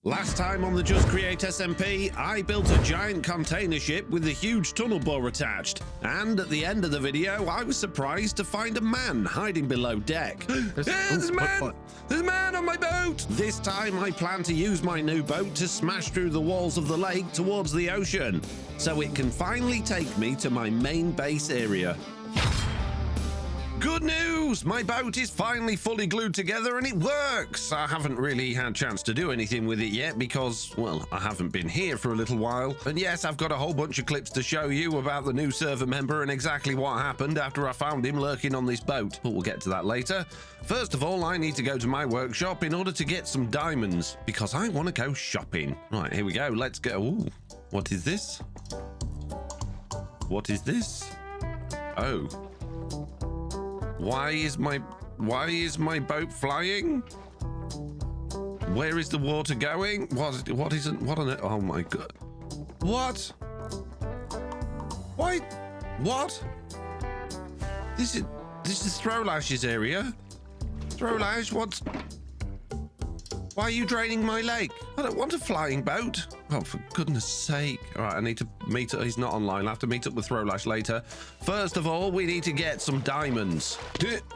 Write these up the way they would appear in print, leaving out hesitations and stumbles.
Last time on the Just Create SMP, I built a giant container ship with a huge tunnel bore attached. And at the end of the video, I was surprised to find a man hiding below deck. There's a man! There's a man on my boat! This time I plan to use my new boat to smash through the walls of the lake towards the ocean, so it can finally take me to my main base area. Good news! My boat is finally fully glued together and it works! I haven't really had a chance to do anything with it yet because, well, I haven't been here for a little while. And yes, I've got a whole bunch of clips to show you about the new server member and exactly what happened after I found him lurking on this boat. But we'll get to that later. First of all, I need to go to my workshop in order to get some diamonds because I want to go shopping. Right, here we go. Let's go. Ooh, what is this? What is this? Oh. Why is my boat flying? Where is the water going? What isn't? What on it? Oh my god! What? Why? What? This is Throwlash's area. Throwlash, what's? Why are you draining my lake? I don't want a flying boat. Oh, for goodness sake. All right, I need to meet up. He's not online. I'll have to meet up with Throwlash later. First of all, we need to get some diamonds.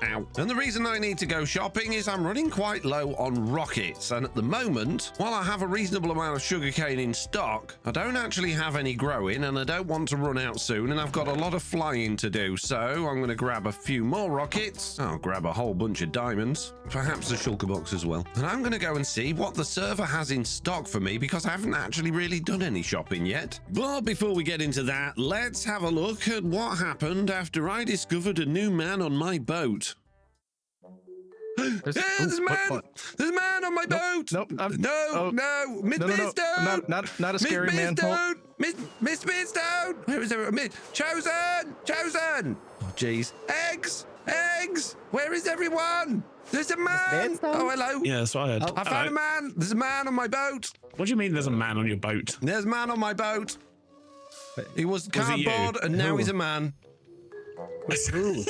Ow. And the reason I need to go shopping is I'm running quite low on rockets. And at the moment, while I have a reasonable amount of sugarcane in stock, I don't actually have any growing and I don't want to run out soon. And I've got a lot of flying to do. So I'm going to grab a few more rockets. I'll grab a whole bunch of diamonds. Perhaps a shulker box as well. And I'm going to go and see what the server has in stock for me because I haven't actually really done any shopping yet. But before we get into that, let's have a look at what happened after I discovered a new man on my boat. There's a man! There's a man on my boat! No, Mr. Beardstone! Not a scary man. Mr. Beardstone! Where is everyone? Chosen! Oh, jeez. Eggs! Where is everyone? There's a man! Oh, hello. Yeah, that's what I heard. I found a man! There's a man on my boat! What do you mean there's a man on your boat? There's a man on my boat! He was cardboard and now he's a man. Who?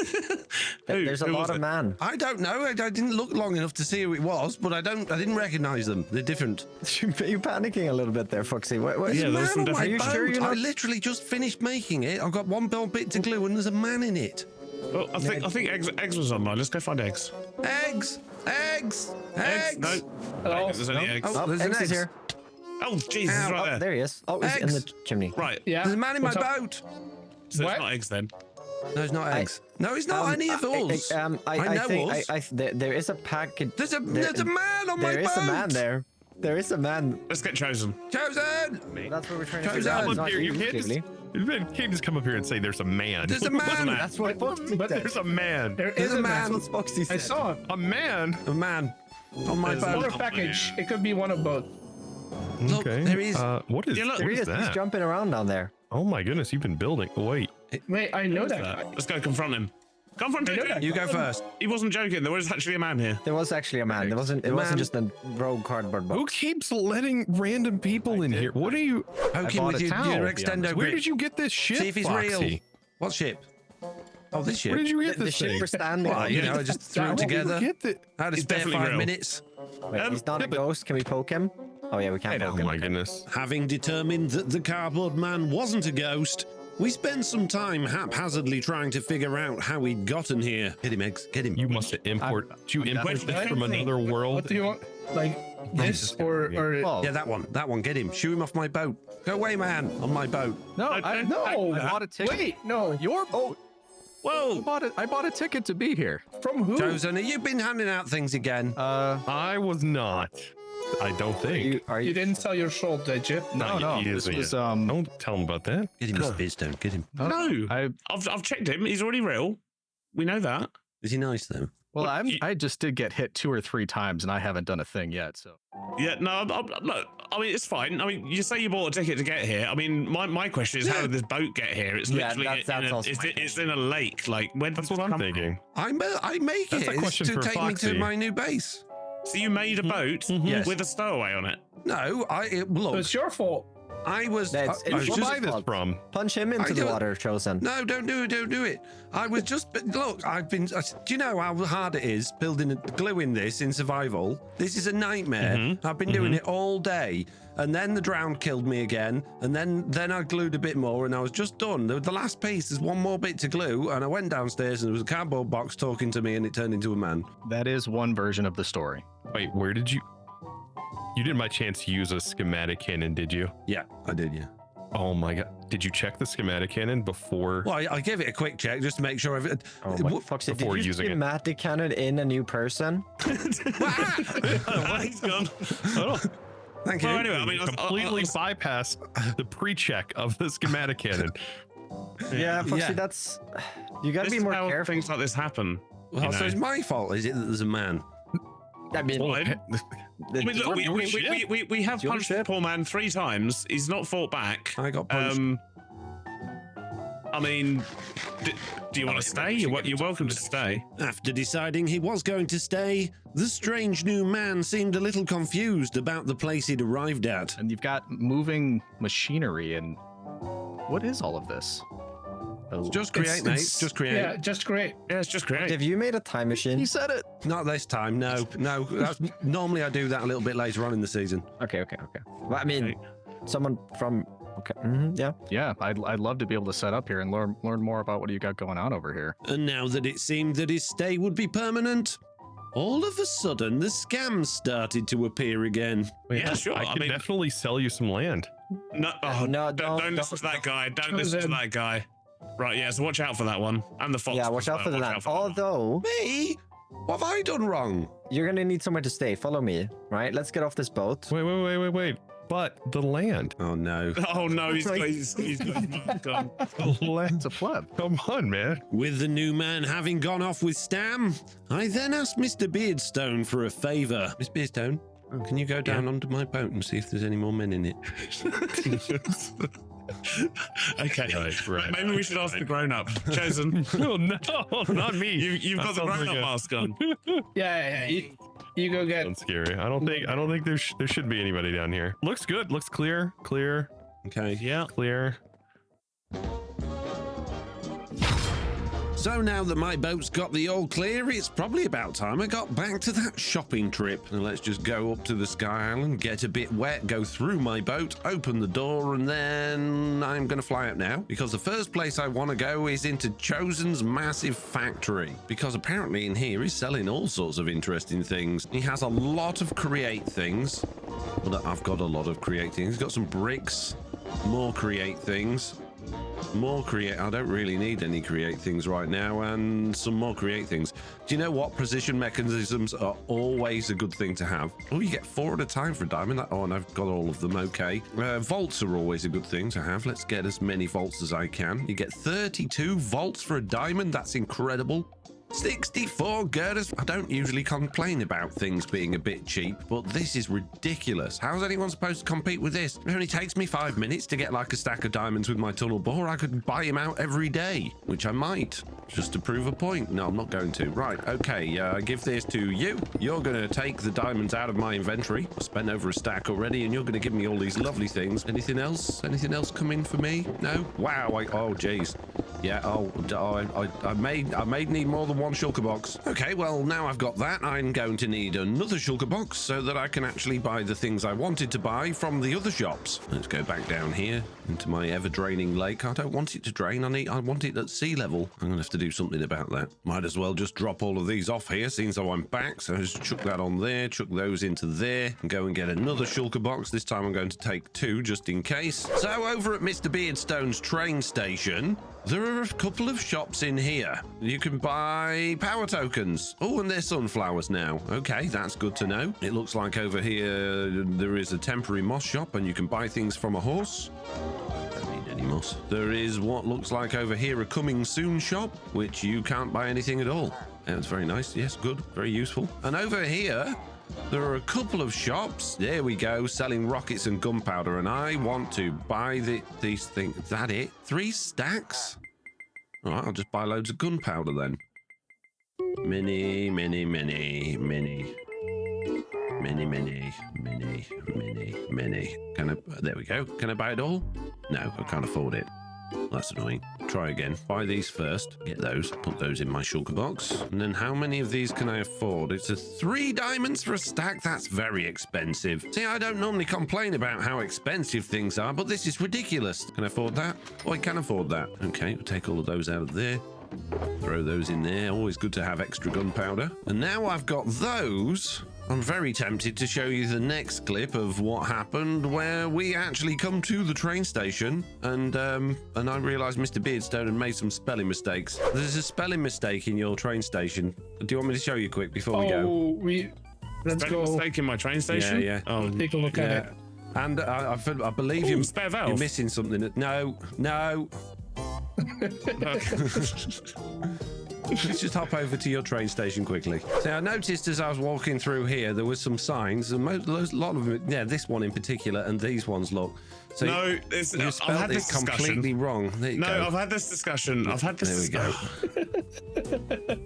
There's a lot of man. I don't know. I didn't look long enough to see who it was, but I didn't recognize them. They're different. You're panicking a little bit there, Foxy. There's a man on my boat. Sure I literally just finished making it. I've got one bit to glue and there's a man in it. Oh, I think eggs was online. Let's go find eggs. Eggs! No. Hello? There's only eggs. Oh, there's an Eggs egg is here. Oh, Jesus, Ow. right there. There he is. Oh, he's in Eggs. the chimney. Right. Yeah. There's a man in my What's up? boat. So What? it's not eggs then. No, it's not eggs. No, it's not any of us. I know us. There is a package. There's a man on my boat. There is a man there. There is a man. Let's get chosen. Chosen! That's what we're trying to Chosen. figure out. It's not You you, can't Ghibli. You can't just come up here and say there's a man. There's a man. That's what Foxy But said. there's a man. There's There's a man. That's what Foxy said. I saw him. A man. A man on my There's boat. Or a package. It could be one of both. Look, there he is. What is, Yeah, look. There what he is is. He's that? jumping around down there. Oh my goodness, you've been building. Oh, wait. Wait, I know that guy. Let's go confront him. Confront I know him. that You go first. He wasn't joking. There was actually a man here. There was actually a man. It wasn't just a rogue cardboard Who box. keeps letting random people in here? What are you? Poke him bought with a your towel, extendo Where grip. did you get this ship, See if he's Foxy? real. What ship? Oh, this ship. Where did you get The this ship thing? we're standing Well, on. you know, I just threw it together. Get the, I had a It's spare definitely 5 real. minutes. Wait, he's not a ghost. Can we poke him? Oh yeah, we can oh poke him. my goodness. Having determined that the cardboard man wasn't a ghost, we spent some time haphazardly trying to figure out how we'd gotten here. Get him, Eggs. Get him. You must import. Did you import this from another world? What do you want? Like this or Well, Yeah, that one. Get him. Shoo him off my boat. Go away, man. On my boat. No, I bought a ticket. Wait, no. your boat. Whoa. I bought a ticket to be here. From who? Chosen, have you been handing out things again? I was not. I don't think. You didn't sell your soul, did you? No. This was Don't tell him about that. Get him, Mr. Beardstone. Get him. No. I I've checked him. He's already real. We know that. Is he nice, though? well, I just did get hit 2 or 3 times, and I haven't done a thing yet. So Yeah, no, look, I mean, it's fine. I mean, you say you bought a ticket to get here. I mean, my question is, how did this boat get here? It's Yeah, literally that's also my it's in a lake. Like, where That's what I'm thinking. I make That's it. a question It's to for take me to Foxy. my new base. So you made a boat Yes. with a stowaway on it? No, So look. it's your fault. I was. It's Where'd you just buy this fault. from? Punch him into the don't- water, Chosen. No, don't do it. Don't do it. I was just. But look, I've been. Do you know how hard it is building gluing this in survival? This is a nightmare. I've been doing it all day, and then the drown killed me again, and then I glued a bit more, and I was just done. The last piece, there's one more bit to glue, and I went downstairs, and there was a cardboard box talking to me, and it turned into a man. That is one version of the story. Wait, where did you? You didn't by chance use a schematic cannon, did you? Yeah, I did. Yeah. Oh my god! Did you check the schematic cannon bore? Well, I gave it a quick check just to make sure everything. Oh my, Foxy, before did you using it. schematic cannon in a new person? He's gone. Thank you. Well, anyway, I mean, Completely bypassed the pre-check of the schematic cannon. Yeah, Foxy, Yeah. that's... You gotta this be is more how careful. things like this happen. Well, you so know. it's my fault, is it, that there's a man? I mean, Well, I mean, look, we have your punched the ship. poor man 3 times. He's not fought back. I got punched. I mean, do you want to stay? You're welcome to stay. After deciding he was going to stay, the strange new man seemed a little confused about the place he'd arrived at. And you've got moving machinery, and what is all of this? Oh, Just create, mate. Just create. Yeah, just great. Yeah, it's just great. have you made a time machine? he said it. Not this time, no. No, normally I do that a little bit later on in the season. Okay. Well, I mean, someone from... Okay, yeah. Yeah, I'd love to be able to set up here and learn more about what you got going on over here. And now that it seemed that his stay would be permanent, all of a sudden the scams started to appear again. Yeah, sure. I I can mean, definitely sell you some land. no, No, don't listen to that guy. Don't listen to that guy. Right, yeah, so watch out for that one. And the fox. Yeah, watch as out well. for Watch that. out for that one. Although, Me? What have I done wrong? you're gonna need somewhere to stay. Follow me, right? Let's get off this boat. Wait. But the land. Oh no. Oh no, he's gone. The land. It's a pleb. Come on, man. With the new man having gone off with Stam, I then asked Mr. Beardstone for a favour. Miss Beardstone, can you go down onto my boat and see if there's any more men in it? Okay, Right. Maybe we should ask the grown-up. Chosen. Oh no, not me. You've got the grown-up mask on. Yeah. You go get. That's scary. I don't think there should be anybody down here. Looks good. Looks clear. Okay. Yeah. Clear. So now that my boat's got the all clear, it's probably about time I got back to that shopping trip. And let's just go up to the Sky Island, get a bit wet, go through my boat, open the door, and then I'm going to fly out now. Because the first place I want to go is into Chosen's massive factory. Because apparently in here he's selling all sorts of interesting things. He has a lot of create things. Well, I've got a lot of create things. He's got some bricks, more create things. More create. I don't really need any create things right now, and some more create things. Do you know what? Precision mechanisms are always a good thing to have. Oh, you get 4 at a time for a diamond. Oh, and I've got all of them. Okay. Vaults are always a good thing to have. Let's get as many vaults as I can. You get 32 vaults for a diamond. That's incredible. 64 girders. I don't usually complain about things being a bit cheap, but this is ridiculous. How's anyone supposed to compete with this? It only takes me 5 minutes to get like a stack of diamonds with my tunnel bore. I could buy him out every day, which I might, just to prove a point. No, I'm not going to. Right, okay, give this to you. You're going to take the diamonds out of my inventory. I spent over a stack already, and you're going to give me all these lovely things. Anything else? Anything else come in for me? No? Wow, oh, geez. Yeah, I may need more than one shulker box. Okay, well, now I've got that, I'm going to need another shulker box so that I can actually buy the things I wanted to buy from the other shops. Let's go back down here into my ever-draining lake. I don't want it to drain. I want it at sea level. I'm going to have to do something about that. Might as well just drop all of these off here, seeing as though I'm back. So just chuck that on there, chuck those into there, and go and get another shulker box. This time I'm going to take 2 just in case. So over at Mr. Beardstone's train station, there are a couple of shops in here. You can buy power tokens. Oh, and there's sunflowers now. Okay, that's good to know. It looks like over here there is a temporary moss shop and you can buy things from a horse. Don't need any moss. There is what looks like over here a coming soon shop, which you can't buy anything at all. That's very nice. Yes, good. Very useful. And over here, there are a couple of shops, there we go, selling rockets and gunpowder, and I want to buy these things. Is that it? 3 stacks? All right, I'll just buy loads of gunpowder then. Many. money. There we go. Can I buy it all? No, I can't afford it. That's annoying. Try again. Buy these first. Get those. Put those in my shulker box. And then how many of these can I afford? It's 3 diamonds for a stack. That's very expensive. See, I don't normally complain about how expensive things are, but this is ridiculous. Can I afford that? Oh, I can afford that. Okay, we'll take all of those out of there. Throw those in there. Always good to have extra gunpowder. And now I've got those. I'm very tempted to show you the next clip of what happened where we actually come to the train station and I realized Mr. Beardstone had made some spelling mistakes. There's a spelling mistake in your train station. Do you want me to show you quick before we go? Let's go. Mistake in my train station? Yeah. Oh, Take a look at it. And I believe Ooh, spare valve. you're missing something. No. Let's just hop over to your train station quickly. So I noticed as I was walking through here, there was some signs, and a lot of them, yeah, this one in particular, and these ones look. So no, you I've spelled had it this completely discussion. wrong. There you No, go. I've had this discussion. I've had this. There we go.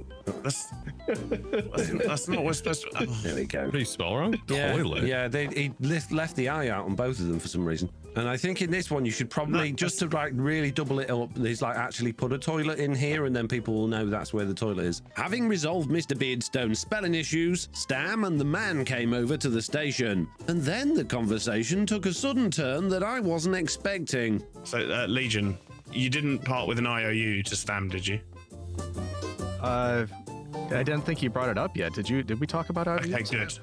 That's not what we're supposed to. Oh. There we go. What do you spell wrong? Toilet. Yeah, he left the I out on both of them for some reason. And I think in this one you should probably just to like really double it up. There's like actually put a toilet in here, and then people will know that's where the toilet is. Having resolved Mr. Beardstone's spelling issues, Stam and the man came over to the station, and then the conversation took a sudden turn that I wasn't expecting. So, Legion, you didn't part with an IOU to Stam, did you? I didn't think you brought it up yet. Did we talk about it? Okay, good.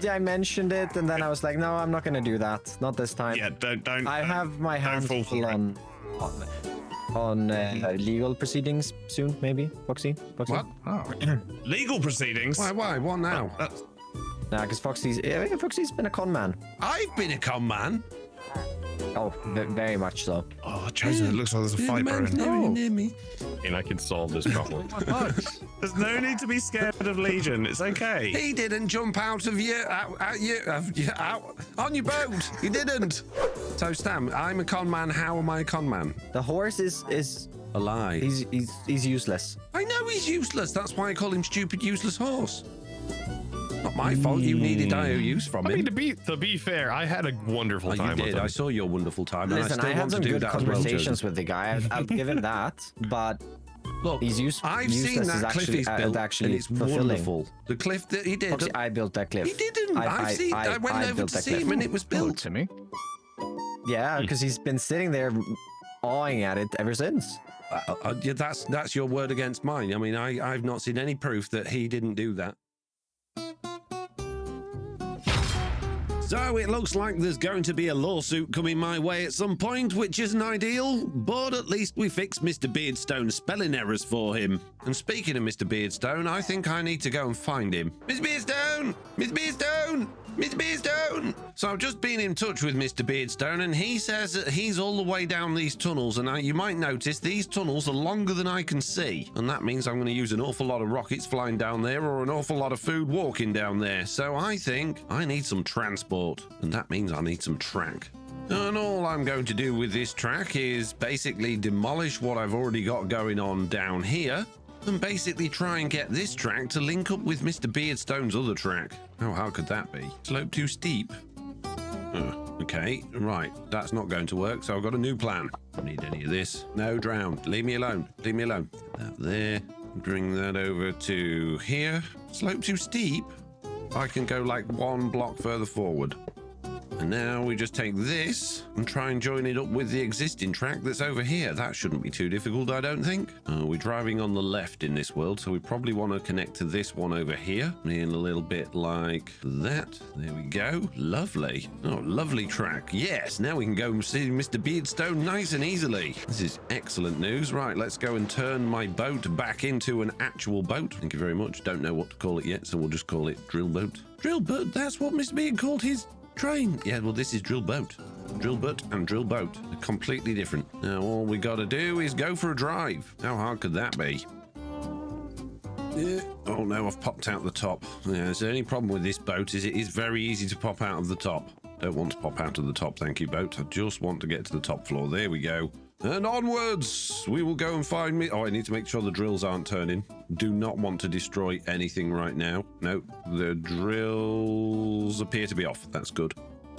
I mentioned it, and then I was like, no, I'm not gonna do that. Not this time. Yeah, don't. I have my hands fall full for it. on legal proceedings soon, maybe. Foxy? What? Oh. Legal proceedings. Why? What now? Nah, because Foxy's been a con man. I've been a con man. Oh, very much so. Oh, Chosen, it looks like there's a fight brewing. Near me. And I can solve this problem. There's no need to be scared of Legion. It's okay. He didn't jump out of you, out on your boat. He didn't. So, Stam, I'm a con man. How am I a con man? The horse is A lie. he's useless. I know he's useless. That's why I call him stupid, useless horse. Not my fault. You needed IOUs from I him. mean, to be fair, I had a wonderful Oh, time you with did. him. I saw your wonderful time. Listen, and I I still had want to some do good that as well, conversations Joseph. with the guy. I'll give him that. But Look, he's I've seen useless that is cliff actually, he's built, actually and it's fulfilling. wonderful. The cliff that he did. Foxy, I built that cliff. He didn't. I went over built to that see cliff. him, and it was Oh, built. Timmy. Yeah, because he's been sitting there awing at it ever since. Yeah, that's your word against mine. I mean, I've not seen any proof that he didn't do that. So it looks like there's going to be a lawsuit coming my way at some point, which isn't ideal, but at least we fixed Mr. Beardstone's spelling errors for him. And speaking of Mr. Beardstone, I think I need to go and find him. Mr. Beardstone! Mr. Beardstone! Mr. Beardstone! So I've just been in touch with Mr. Beardstone, and he says that he's all the way down these tunnels, and you might notice these tunnels are longer than I can see, and that means I'm going to use an awful lot of rockets flying down there or an awful lot of food walking down there. So I think I need some transport, and that means I need some track. And all I'm going to do with this track is basically demolish what I've already got going on down here, and basically try and get this track to link up with Mr. Beardstone's other track. How hard could that be? Slope too steep. Okay, right, that's not going to work, so I've got a new plan. Don't need any of this. No, drown. Leave me alone. Leave me alone. That there. Bring that over to here. Slope too steep. I can go like 1 block further forward. And now we just take this and try and join it up with the existing track that's over here. That shouldn't be too difficult, I don't think. We're driving on the left in this world, so we probably want to connect to this one over here in a little bit like that. There we go. Lovely. Oh, lovely track. Yes, now we can go and see Mr. Beardstone nice and easily. This is excellent news. Right, let's go and turn my boat back into an actual boat. Thank you very much. Don't know what to call it yet, so we'll just call it drill boat. Drill boat, that's what Mr. Beard called his train. Yeah, well, this is drill boat. Drill boat and drill boat. They're completely different. Now, all we got to do is go for a drive. How hard could that be? Yeah. Oh, no, I've popped out the top. Yeah, the only problem with this boat is it is very easy to pop out of the top. Don't want to pop out of the top, thank you, boat. I just want to get to the top floor. There we go. And onwards! We will go and find me. Oh, I need to make sure the drills aren't turning. Do not want to destroy anything right now. No, the drills appear to be off. That's good.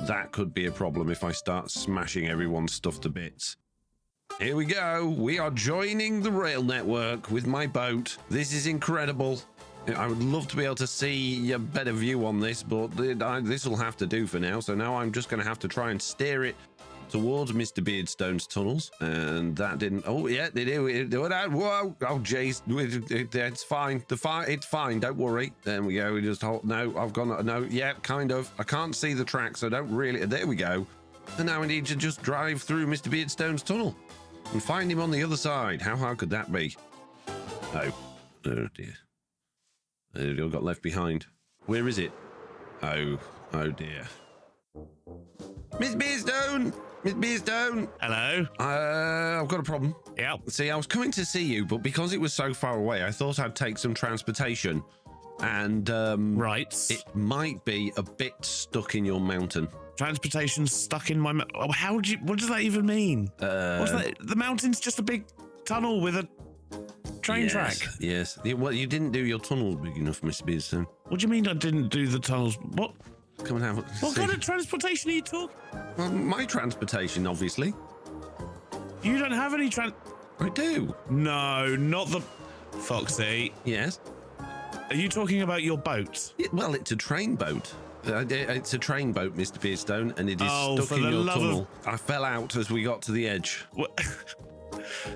that could be a problem if I start smashing everyone's stuff to bits. Here we go. We are joining the rail network with my boat. This is incredible. I would love to be able to see a better view on this, but this will have to do for now. So now I'm just going to have to try and steer it towards Mr. Beardstone's tunnels. And that didn't... Oh, yeah, they do. Whoa. Oh, jeez. It's fine. It's fine. Don't worry. There we go. We just hold... No, I've gone... No, yeah, kind of. I can't see the track, so don't really... There we go. And now I need to just drive through Mr. Beardstone's tunnel and find him on the other side. How hard could that be? Oh dear. It all got left behind. Where is it? Oh dear. Miss Beardstone! Miss Beardstone! Hello? I've got a problem. Yeah. See, I was coming to see you, but because it was so far away, I thought I'd take some transportation. And, right. It might be a bit stuck in your mountain. Transportation stuck in my... What does that even mean? What's that? The mountain's just a big tunnel with a train track. Yes. Well, you didn't do your tunnel big enough, Miss Beardstone. What do you mean I didn't do the tunnels? What? Come and have What kind of transportation are you talking? Well, my transportation, obviously. You don't have any I do. No, not the... Foxy. Yes. Are you talking about your boat? Yeah, well, it's a train boat. It's a train boat, Mr. Beardstone, and it is stuck in for the your love tunnel. I fell out as we got to the edge. What?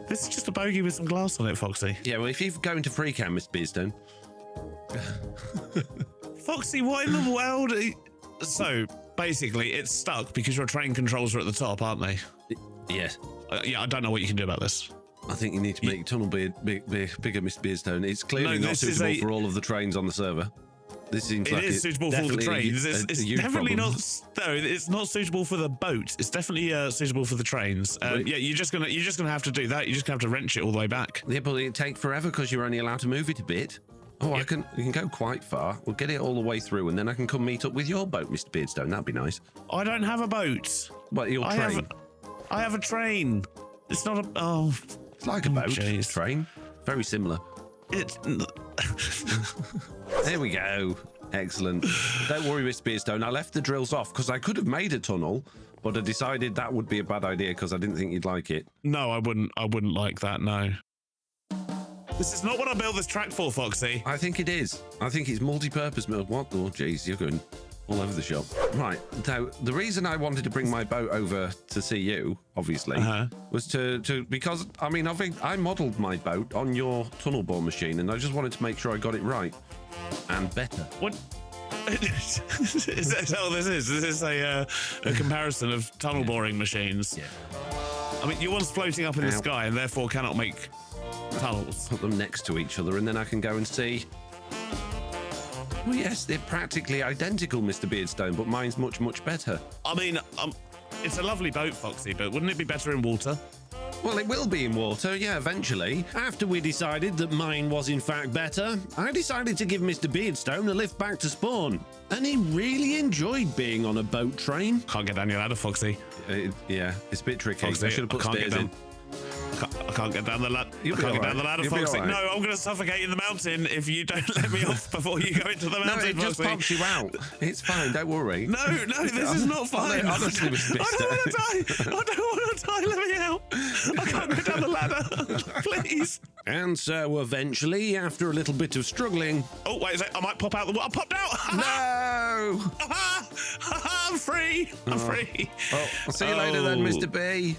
This is just a bogey with some glass on it, Foxy. Yeah, well, if you go into free cam, Mr. Beardstone. Foxy, what in the world? So, basically, it's stuck because your train controls are at the top, aren't they? Yes. Yeah, I don't know what you can do about this. I think you need to make your tunnel bigger, Mr. Beardstone. It's clearly not suitable for all of the trains on the server. This seems like is suitable for all the trains. It's definitely not. No, it's not suitable for the boat. It's definitely suitable for the trains. Right. Yeah, you're just gonna have to do that. You're just gonna have to wrench it all the way back. Yeah, but it'd take forever because you're only allowed to move it a bit. Oh, Yep. you can go quite far. We'll get it all the way through, and then I can come meet up with your boat, Mr. Beardstone. That'd be nice. I don't have a boat. What, your train? I have a train. It's not a. Oh, It's like a boat. Jeez. Train. Very similar. it's. There we go. Excellent. Don't worry, Mr. Beardstone. I left the drills off because I could have made a tunnel, but I decided that would be a bad idea because I didn't think you'd like it. No, I wouldn't. I wouldn't like that. No. This is not what I built this track for, Foxy. I think it is. I think it's multi-purpose. What? Oh, jeez, you're going all over the shop. Right. So the reason I wanted to bring my boat over to see you, obviously, was because I mean I modelled my boat on your tunnel bore machine, and I just wanted to make sure I got it right and better. What? Is that all this is? This is a comparison of tunnel boring machines. Yeah. I mean, your one's floating up in the sky and therefore cannot make tunnels. Put them next to each other, and then I can go and see. Oh yes, they're practically identical, Mr. Beardstone, but mine's much, much better. I mean, it's a lovely boat, Foxy, but wouldn't it be better in water? Well, it will be in water, yeah, eventually. After we decided that mine was in fact better, I decided to give Mr. Beardstone a lift back to spawn. And he really enjoyed being on a boat train. Can't get down your ladder, Foxy. Yeah, it's a bit tricky. Foxy, I should have put stairs in. I can't get down the ladder. You'll be all right. You'll be Foxy. all right. No, I'm going to suffocate in the mountain if you don't let me off before you go into the mountain, No, it just Foxy. pops you out. It's fine, don't worry. No, this is not fine. Honestly, Mr. I don't want to die. I don't want to die. Let me out. I can't go down the ladder. Please. And so eventually, after a little bit of struggling... Oh, wait a sec. I might pop out the water. I popped out. No! I'm free. I'm free. Oh, I'll see you later then, Mr. B.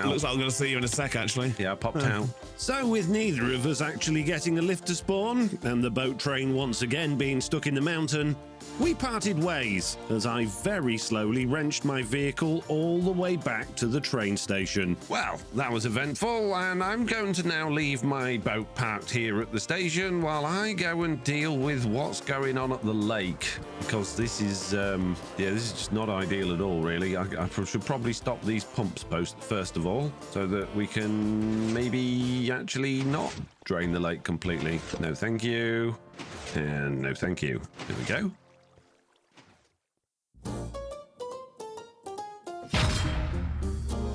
Looks like I'm going to see you in a sec, actually. Yeah, I popped out. So with neither of us actually getting a lift to spawn, and the boat train once again being stuck in the mountain, we parted ways as I very slowly wrenched my vehicle all the way back to the train station. Well, that was eventful, and I'm going to now leave my boat parked here at the station while I go and deal with what's going on at the lake. Because this is, this is just not ideal at all, really. I should probably stop these pumps first of all, so that we can maybe actually not drain the lake completely. No, thank you. And no, thank you. There we go.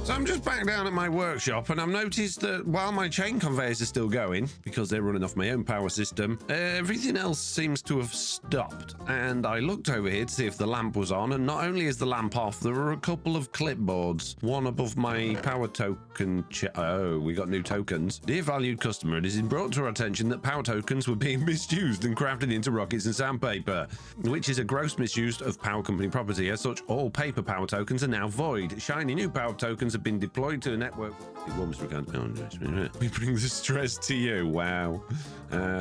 So I'm just back down at my workshop, and I've noticed that while my chain conveyors are still going, because they're running off my own power system, everything else seems to have stopped. And I looked over here to see if the lamp was on, and not only is the lamp off, there are a couple of clipboards, one above my power token. Oh, we got new tokens. Dear valued customer, it is brought to our attention that power tokens were being misused and crafted into rockets and sandpaper, which is a gross misuse of power company property. As such, all paper power tokens are now void. Shiny new power tokens have been deployed to the network. We bring the stress to you. Wow.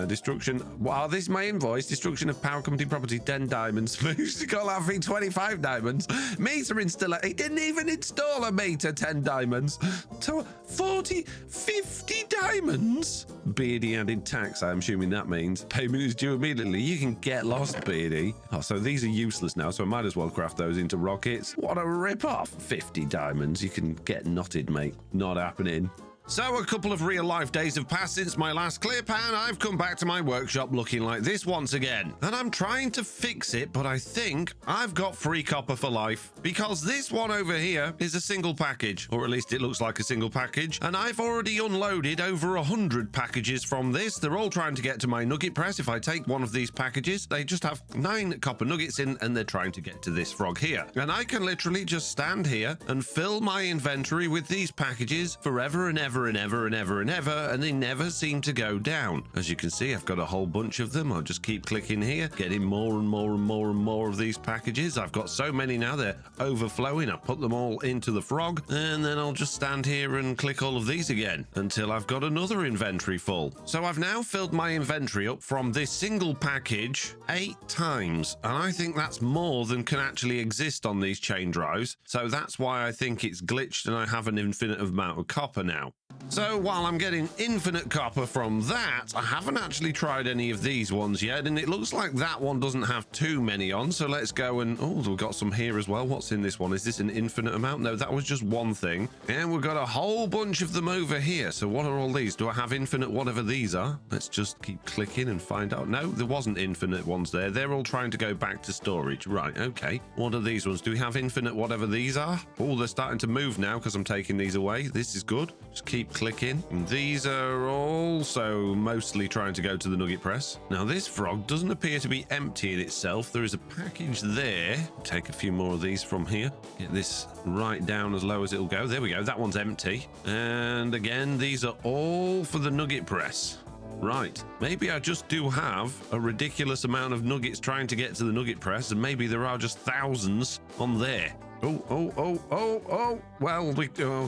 Destruction. Wow, this is my invoice. Destruction of power company property, 10 diamonds. Used call that fee 25 diamonds. Meter installer. He didn't even install a meter, 10 diamonds. So 40, 50 diamonds. Beardy added tax, I'm assuming that means. Payment is due immediately. You can get lost, Beardy. Oh, so these are useless now, so I might as well craft those into rockets. What a rip-off. 50 diamonds. You can get knotted, mate. Not happening. So a couple of real life days have passed since my last clip, and I've come back to my workshop looking like this once again. And I'm trying to fix it, but I think I've got free copper for life, because this one over here is a single package, or at least it looks like a single package, and I've already unloaded over 100 packages from this. They're all trying to get to my nugget press. If I take one of these packages, they just have 9 copper nuggets in, and they're trying to get to this frog here. And I can literally just stand here and fill my inventory with these packages forever and ever and ever and ever and ever, and they never seem to go down. As you can see, I've got a whole bunch of them. I'll just keep clicking here, getting more and more and more and more of these packages. I've got so many now, they're overflowing. I put them all into the frog, and then I'll just stand here and click all of these again until I've got another inventory full. So I've now filled my inventory up from this single package 8 times, and I think that's more than can actually exist on these chain drives. So that's why I think it's glitched and I have an infinite amount of copper now. So while I'm getting infinite copper from that, I haven't actually tried any of these ones yet, and it looks like that one doesn't have too many on. So let's go and, oh, we've got some here as well. What's in this one? Is this an infinite amount? No, that was just one thing. And we've got a whole bunch of them over here. So what are all these? Do I have infinite whatever these are? Let's just keep clicking and find out. No, there wasn't infinite ones there. They're all trying to go back to storage. Right, okay. What are these ones? Do we have infinite whatever these are? Oh, they're starting to move now because I'm taking these away. This is good. Just keep clicking. And these are also mostly trying to go to the nugget press. Now this frog doesn't appear to be empty in itself. There is a package there. Take a few more of these from here. Get this right down as low as it'll go. There we go. That one's empty. And again, these are all for the nugget press. Right, maybe I just do have a ridiculous amount of nuggets trying to get to the nugget press, and maybe there are just thousands on there. Oh,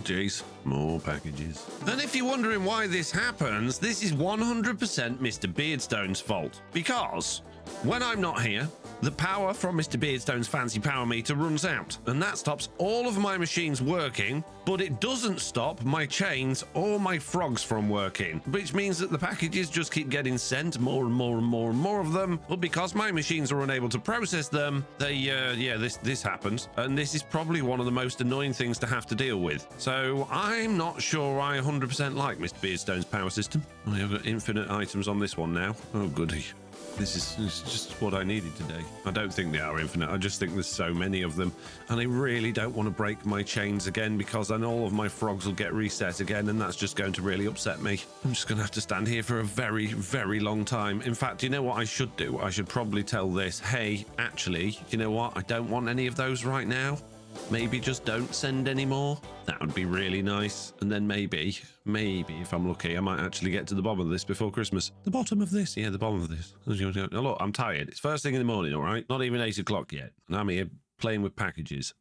geez, more packages. And if you're wondering why this happens, this is 100% Mr. Beardstone's fault. Because when I'm not here, the power from Mr. Beardstone's fancy power meter runs out, and that stops all of my machines working, but it doesn't stop my chains or my frogs from working, which means that the packages just keep getting sent, more and more and more and more of them. But because my machines are unable to process them, this happens, and this is probably one of the most annoying things to have to deal with. So I'm not sure I 100% like Mr. Beardstone's power system. I've got infinite items on this one now. Oh, goody. This is just what I needed today. I don't think they are infinite. I just think there's so many of them. And I really don't want to break my chains again, because then all of my frogs will get reset again, and that's just going to really upset me. I'm just going to have to stand here for a very, very long time. In fact, you know what I should do? I should probably tell this, hey, actually, you know what? I don't want any of those right now. Maybe just don't send any more. That would be really nice. And then maybe if I'm lucky, I might actually get to the bottom of this before Christmas. The bottom of this? Yeah, the bottom of this. Now look, I'm tired. It's first thing in the morning, all right? Not even 8 o'clock yet. And I'm here playing with packages.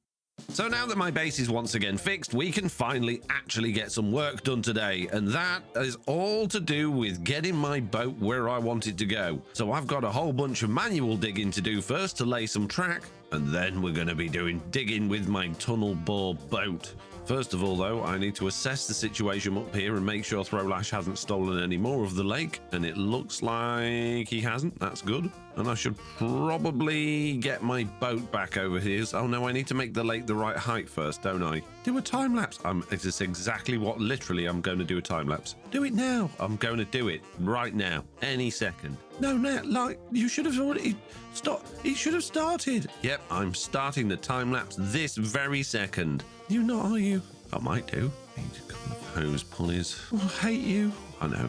So now that my base is once again fixed, we can finally actually get some work done today, and that is all to do with getting my boat where I want it to go. So I've got a whole bunch of manual digging to do first to lay some track, and then we're going to be doing digging with my tunnel bore boat. First of all, though, I need to assess the situation up here and make sure Throwlash hasn't stolen any more of the lake, and it looks like he hasn't. That's good. And I should probably get my boat back over here. Oh no, I need to make the lake the right height first, don't I? Do a time lapse. It is exactly what literally I'm going to do a time lapse. Do it now. I'm going to do it right now, any second. No, like you should have already stopped. He should have started. Yep, I'm starting the time lapse this very second. You not, are you? I might do. Need a couple of hose pulleys. Oh, I hate you. I know.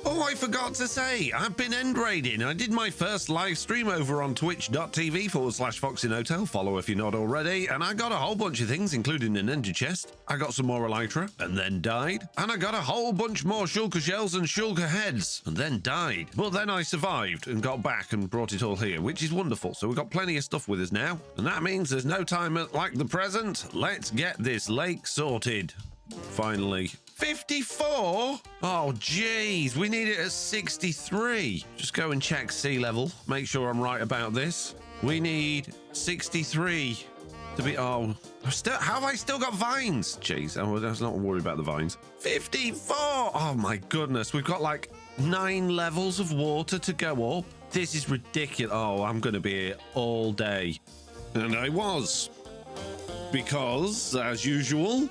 Oh, I forgot to say, I've been end raiding. I did my first live stream over on twitch.tv/FoxyNoTail. Follow if you're not already. And I got a whole bunch of things, including an ender chest. I got some more elytra and then died. And I got a whole bunch more shulker shells and shulker heads and then died. But then I survived and got back and brought it all here, which is wonderful. So we've got plenty of stuff with us now. And that means there's no time like the present. Let's get this lake sorted. Finally. 54? Oh, geez. We need it at 63. Just go and check sea level. Make sure I'm right about this. We need 63 to be... Oh, how have I still got vines? Jeez, I was not worried about the vines. 54! Oh, my goodness. We've got like 9 levels of water to go up. This is ridiculous. Oh, I'm going to be here all day. And I was. Because, as usual...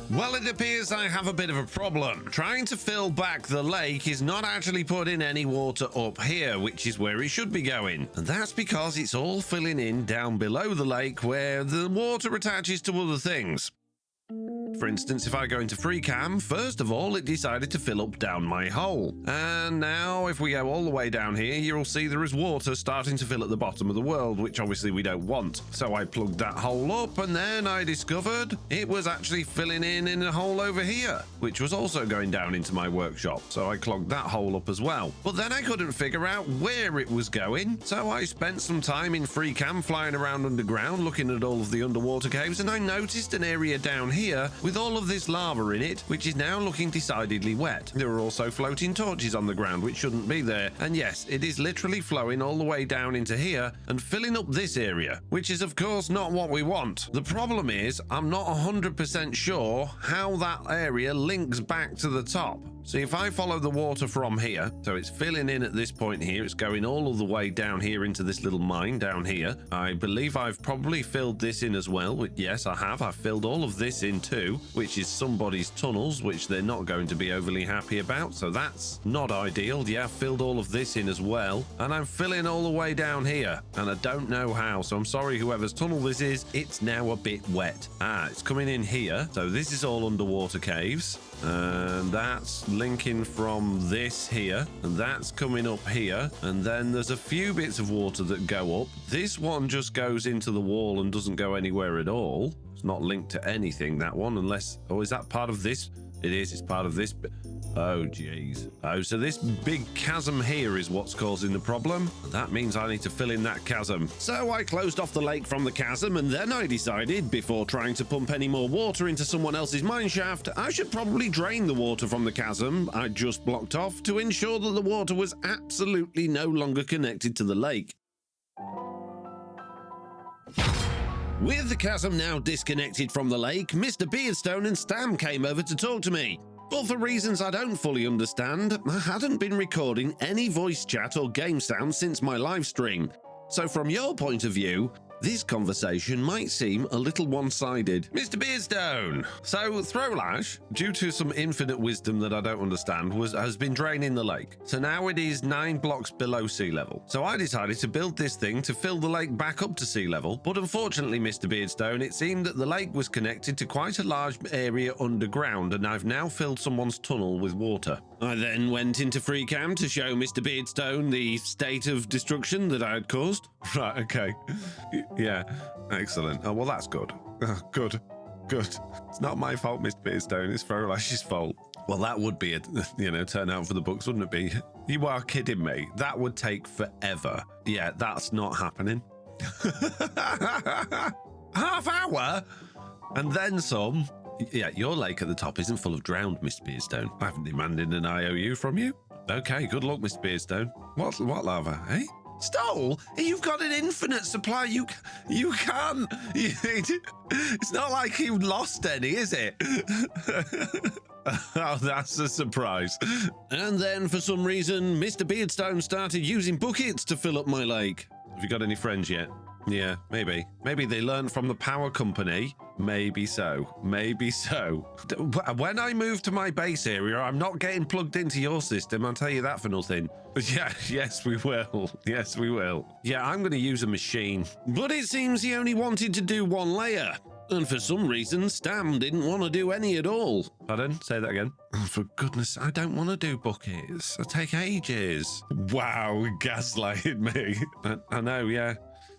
Well, it appears I have a bit of a problem. Trying to fill back the lake is not actually putting any water up here, which is where it should be going. And that's because it's all filling in down below the lake where the water attaches to other things. For instance, if I go into free cam, first of all, it decided to fill up down my hole. And now, if we go all the way down here, you'll see there is water starting to fill at the bottom of the world, which obviously we don't want. So I plugged that hole up, and then I discovered it was actually filling in a hole over here, which was also going down into my workshop. So I clogged that hole up as well. But then I couldn't figure out where it was going. So I spent some time in free cam flying around underground, looking at all of the underwater caves, and I noticed an area down here with all of this lava in it, which is now looking decidedly wet. There are also floating torches on the ground, which shouldn't be there. And yes, it is literally flowing all the way down into here and filling up this area, which is of course not what we want. The problem is, I'm not 100% sure how that area links back to the top. So if I follow the water from here, so it's filling in at this point here, it's going all of the way down here into this little mine down here. I believe I've probably filled this in as well. Yes, I have. I've filled all of this in too, which is somebody's tunnels, which they're not going to be overly happy about. So that's not ideal. Yeah, I've filled all of this in as well. And I'm filling all the way down here. And I don't know how. So I'm sorry, whoever's tunnel this is, it's now a bit wet. It's coming in here. So this is all underwater caves. And that's linking from this here, and that's coming up here, and then there's a few bits of water that go up. This one just goes into the wall and doesn't go anywhere at all. It's not linked to anything, that one, unless... Oh, is that part of this? It is, it's part of this. Oh, geez. Oh, so this big chasm here is what's causing the problem. That means I need to fill in that chasm. So I closed off the lake from the chasm, and then I decided, before trying to pump any more water into someone else's mine shaft, I should probably drain the water from the chasm I just blocked off to ensure that the water was absolutely no longer connected to the lake. With the chasm now disconnected from the lake, Mr. Beardstone and Stam came over to talk to me. But for reasons I don't fully understand, I hadn't been recording any voice chat or game sound since my live stream. So from your point of view, this conversation might seem a little one-sided. Mr. Beardstone! So Throwlash, due to some infinite wisdom that I don't understand, has been draining the lake. So now it is 9 blocks below sea level. So I decided to build this thing to fill the lake back up to sea level. But unfortunately, Mr. Beardstone, it seemed that the lake was connected to quite a large area underground, and I've now filled someone's tunnel with water. I then went into free cam to show Mr. Beardstone the state of destruction that I had caused. Right, okay. Yeah, excellent. Oh, well, that's good. Good. It's not my fault, Mr. Beardstone. It's Throwlash's fault. Well, that would be a, turn out for the books, wouldn't it be? You are kidding me. That would take forever. Yeah, that's not happening. Half hour? And then some. Yeah, your lake at the top isn't full of drowned, Mr. Beardstone. I haven't demanded an IOU from you. Okay, good luck, Mr. Beardstone. What lava, eh? Stole? You've got an infinite supply. You can't. It's not like you've lost any, is it? Oh, that's a surprise. And then, for some reason, Mr. Beardstone started using buckets to fill up my lake. Have you got any friends yet? Yeah, maybe. Maybe they learned from the power company. Maybe so. When I move to my base area, I'm not getting plugged into your system. I'll tell you that for nothing. Yeah, yes, we will. Yeah, I'm going to use a machine. But it seems he only wanted to do one layer. And for some reason, Stam didn't want to do any at all. Pardon? Say that again. Oh, for goodness, I don't want to do buckets. It'll take ages. Wow, gaslighted me. I know, yeah.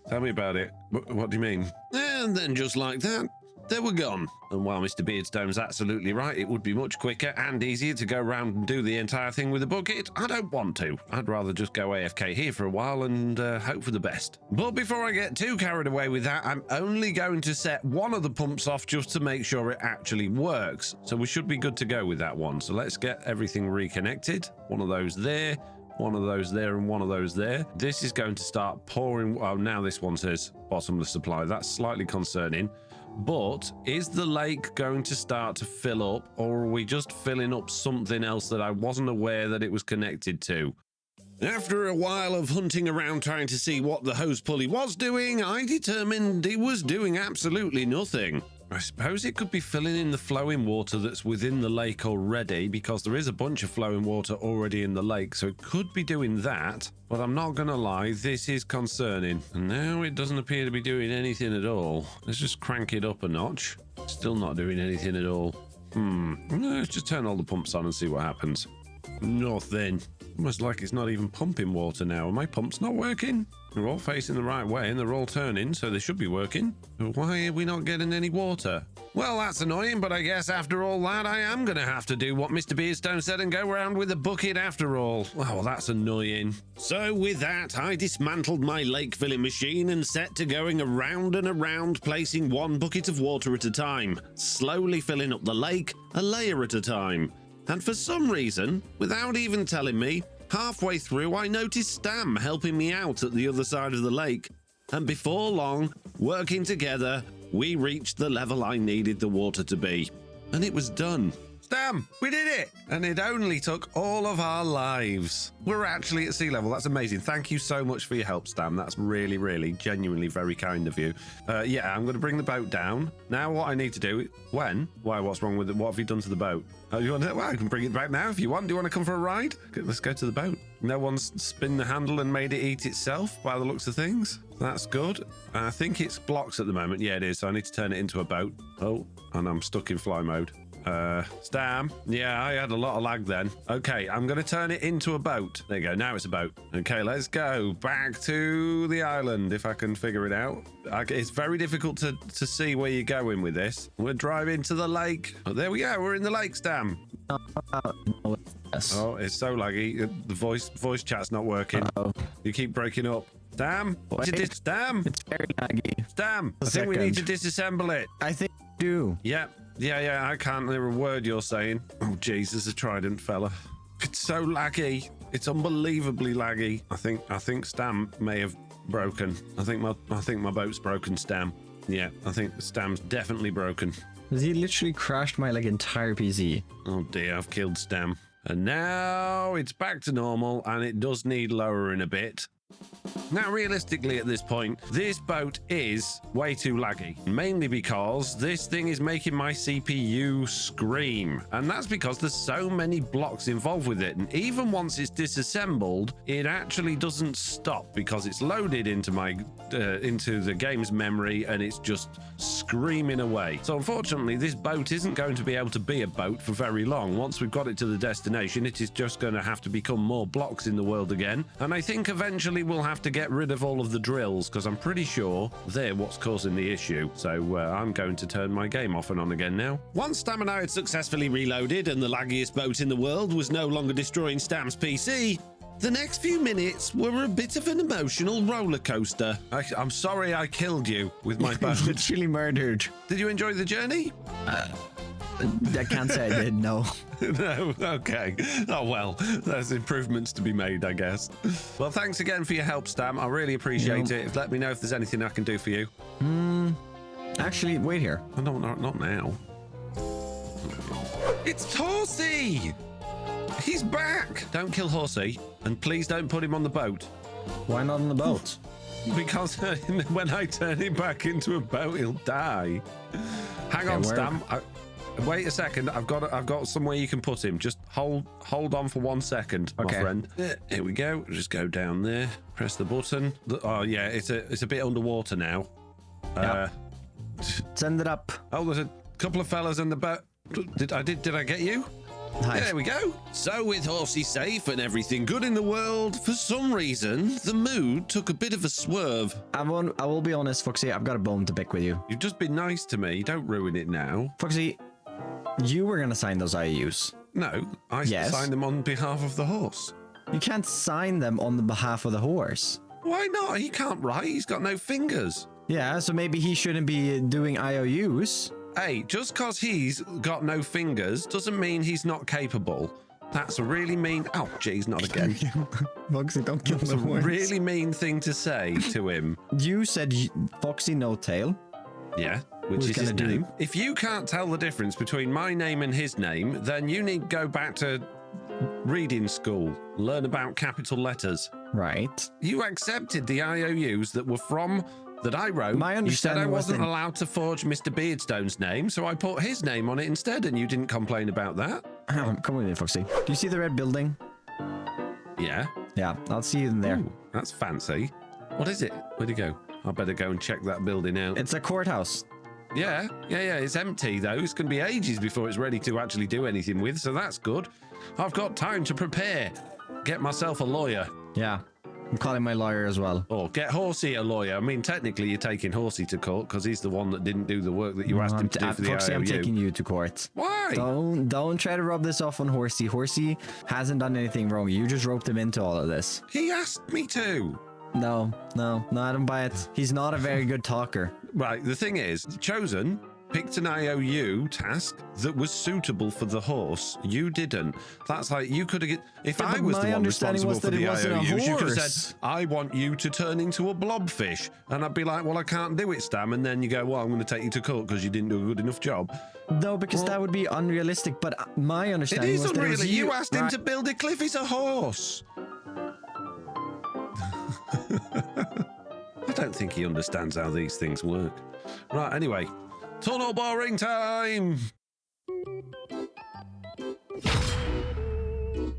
Tell me about it. What do you mean? And then just like that, they were gone. And while Mr. Beardstone's absolutely right, it would be much quicker and easier to go around and do the entire thing with a bucket. I don't want to. I'd rather just go AFK here for a while and hope for the best. But before I get too carried away with that, I'm only going to set one of the pumps off just to make sure it actually works. So we should be good to go with that one. So let's get everything reconnected. One of those there. One of those there and one of those there. This is going to start pouring. Well, now this one says bottomless supply. That's slightly concerning. But is the lake going to start to fill up, or are we just filling up something else that I wasn't aware that it was connected to? After a while of hunting around trying to see what the hose pulley was doing, I determined it was doing absolutely nothing. I suppose it could be filling in the flowing water that's within the lake already, because there is a bunch of flowing water already in the lake, so it could be doing that. But I'm not going to lie, this is concerning. And now it doesn't appear to be doing anything at all. Let's just crank it up a notch. Still not doing anything at all. Let's just turn all the pumps on and see what happens. Nothing. Almost like it's not even pumping water now. Are my pumps not working? They're all facing the right way and they're all turning, so they should be working. But why are we not getting any water? Well, that's annoying, but I guess after all that, I am going to have to do what Mr. Beardstone said and go around with a bucket after all. Well, that's annoying. So with that, I dismantled my lake filling machine and set to going around and around, placing one bucket of water at a time, slowly filling up the lake, a layer at a time. And for some reason, without even telling me, halfway through I noticed Stam helping me out at the other side of the lake. And before long, working together, we reached the level I needed the water to be. And it was done. Stam, we did it! And it only took all of our lives. We're actually at sea level. That's amazing. Thank you so much for your help, Stam. That's really, really, genuinely very kind of you. Yeah, I'm going to bring the boat down. Now what I need to do... When? Why, what's wrong with it? What have you done to the boat? Oh, you want to... Well, I can bring it back now if you want. Do you want to come for a ride? Let's go to the boat. No one's spun the handle and made it eat itself by the looks of things. That's good. I think it's blocks at the moment. Yeah, it is. So I need to turn it into a boat. Oh, and I'm stuck in fly mode. Stam. Yeah, I had a lot of lag then. Okay, I'm going to turn it into a boat. There you go. Now it's a boat. Okay, let's go back to the island if I can figure it out. It's very difficult to see where you're going with this. We're driving to the lake. Oh, there we go. We're in the lake, Stam. Yes. Oh, it's so laggy. The voice chat's not working. You keep breaking up. Stam? Stam? It's very laggy. Stam, I think we need to disassemble it. I think you do. Yep. Yeah, I can't hear a word you're saying. Oh, Jesus, a trident fella. It's so laggy. It's unbelievably laggy. I think Stam may have broken. I think my boat's broken, Stam. Yeah, I think Stam's definitely broken. He literally crashed my entire PC. Oh dear, I've killed Stam. And now it's back to normal, and it does need lowering a bit. Now, realistically, at this point, this boat is way too laggy, mainly because this thing is making my CPU scream. And that's because there's so many blocks involved with it. And even once it's disassembled, it actually doesn't stop because it's loaded into into the game's memory and it's just screaming away. So unfortunately, this boat isn't going to be able to be a boat for very long. Once we've got it to the destination, it is just going to have to become more blocks in the world again. And I think eventually we'll have to get rid of all of the drills because I'm pretty sure they're what's causing the issue. So I'm going to turn my game off and on again now. Once Stam and I had successfully reloaded and the laggiest boat in the world was no longer destroying Stam's PC, the next few minutes were a bit of an emotional roller coaster. I'm sorry I killed you with my boat. Literally murdered. Did you enjoy the journey? I can't say I did, no. No, okay. Oh, well, there's improvements to be made, I guess. Well, thanks again for your help, Stam. I really appreciate it. Let me know if there's anything I can do for you. Actually, wait here. Oh, no, not now. It's Horsey! He's back! Don't kill Horsey, and please don't put him on the boat. Why not on the boat? Because when I turn him back into a boat, he'll die. Hang on, Stam. Wait a second. I've got somewhere you can put him. Just hold on for 1 second, my friend. Here we go. Just go down there. Press the button. Oh yeah, it's a bit underwater now. Send it up. Oh, there's a couple of fellas in the boat. Did I get you? Hi. There we go. So with Horsey safe and everything good in the world, for some reason, the mood took a bit of a swerve. I will be honest, Foxy. I've got a bone to pick with you. You've just been nice to me. Don't ruin it now. Foxy, you were gonna sign those IOUs. No, I Yes. signed them on behalf of the horse. You can't sign them on the behalf of the horse. Why not? He can't write. He's got no fingers. Yeah, so maybe he shouldn't be doing IOUs. Hey, just because he's got no fingers doesn't mean he's not capable. That's a really mean... Oh, jeez, not again. Foxy, don't kill It's a really mean thing to say to him. You said FoxyNoTail. Yeah, which Who's is his gonna do? name. If you can't tell the difference between my name and his name, then you need to go back to reading school, learn about capital letters. Right. You accepted the IOUs that I wrote. My You said I understanding was wasn't that- allowed to forge Mr. Beardstone's name, so I put his name on it instead, and you didn't complain about that. Come with me, Foxy. Do you see the red building? Yeah. Yeah, I'll see you in there. Ooh, that's fancy. What is it? Where'd he go? I better go and check that building out. It's a courthouse. Yeah. It's empty, though. It's going to be ages before it's ready to actually do anything with, so that's good. I've got time to prepare. Get myself a lawyer. Yeah. I'm calling my lawyer as well. Or get Horsey a lawyer. I mean, technically, you're taking Horsey to court because he's the one that didn't do the work that you asked him to do for the Foxy, I'm IOU. taking you to court. Why? Don't try to rub this off on Horsey. Horsey hasn't done anything wrong. You just roped him into all of this. He asked me to. No, I don't buy it. He's not a very good talker. Right, the thing is, Chosen picked an IOU task that was suitable for the horse. You didn't. That's like, you could have... If Yeah, I but was my the one understanding responsible was for that the it wasn't a IOUs, you could have horse. said, I want you to turn into a blobfish. And I'd be like, well, I can't do it, Stam. And then you go, well, I'm going to take you to court because you didn't do a good enough job. No, because that would be unrealistic. But my It understanding is was that it was unreal. You you asked him Right. to build a cliff. He's a horse. I don't think he understands how these things work. Right, anyway. Tunnel boring time!